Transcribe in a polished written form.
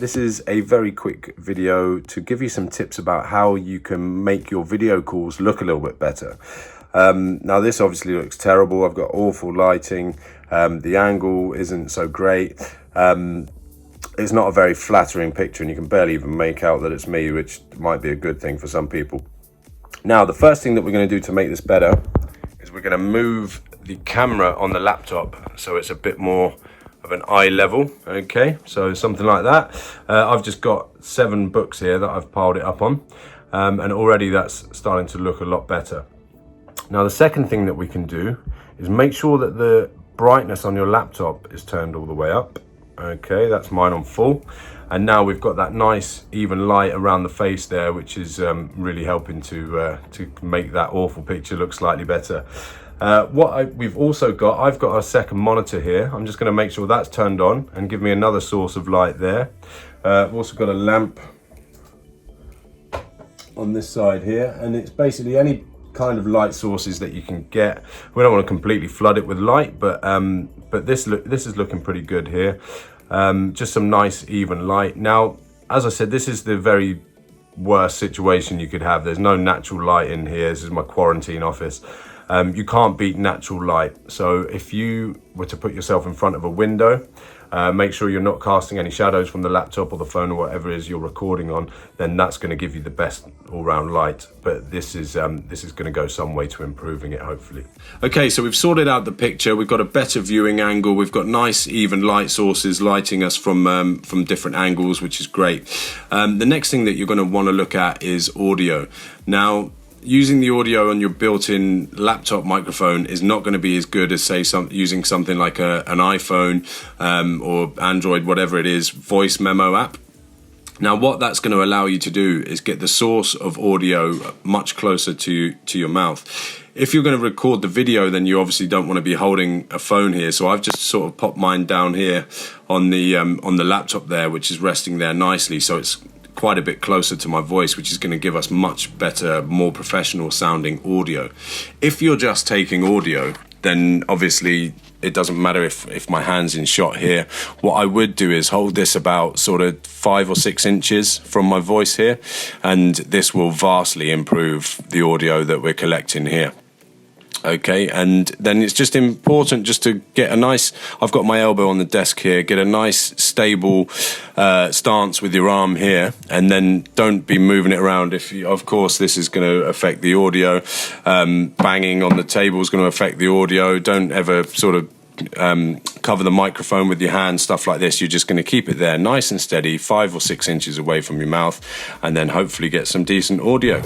This is a very quick video to give you some tips about how you can make your video calls look a little bit better. Now this obviously looks terrible. I've got awful lighting. The angle isn't so great. It's not a very flattering picture and you can barely even make out that it's me, which might be a good thing for some people. Now, the first thing that we're going to do to make this better is we're going to move the camera on the laptop so it's a bit more of an eye level. Okay, so something like that. I've just got 7 books here that I've piled it up on, and already that's starting to look a lot better. Now, the second thing that we can do is make sure that the brightness on your laptop is turned all the way up. Okay, that's mine on full, and now we've got that nice even light around the face there, which is really helping to make that awful picture look slightly better. We've also got, I've got a second monitor here. I'm just going to make sure that's turned on and give me another source of light there. I've also got a lamp on this side here, and it's basically any kind of light sources that you can get. We don't want to completely flood it with light, but this is looking pretty good here. Just some nice even light. Now, as I said, this is the very worst situation you could have. There's no natural light in here. This is my quarantine office. You can't beat natural light. So if you were to put yourself in front of a window, make sure you're not casting any shadows from the laptop or the phone or whatever it is you're recording on, then that's going to give you the best all-round light. But this is going to go some way to improving it, hopefully. Okay, so we've sorted out the picture. We've got a better viewing angle. We've got nice even light sources lighting us from different angles, which is great. The next thing that you're going to want to look at is audio. Now, using the audio on your built-in laptop microphone is not going to be as good as, say, using something like an iPhone or Android, whatever it is, voice memo app. Now, what that's going to allow you to do is get the source of audio much closer to your mouth. If you're going to record the video, then you obviously don't want to be holding a phone here. So I've just sort of popped mine down here on the laptop there, which is resting there nicely. So it's quite a bit closer to my voice, which is going to give us much better, more professional sounding audio. If you're just taking audio, then obviously it doesn't matter if my hand's in shot here. What I would do is hold this about sort of 5 or 6 inches from my voice here, and this will vastly improve the audio that we're collecting here. Okay, and then it's just important just to get a nice, I've got my elbow on the desk here, get a nice stable stance with your arm here, and then don't be moving it around. Of course, this is going to affect the audio. Banging on the table is going to affect the audio. Don't ever sort of cover the microphone with your hand, stuff like this. You're just going to keep it there nice and steady, 5 or 6 inches away from your mouth, and then hopefully get some decent audio.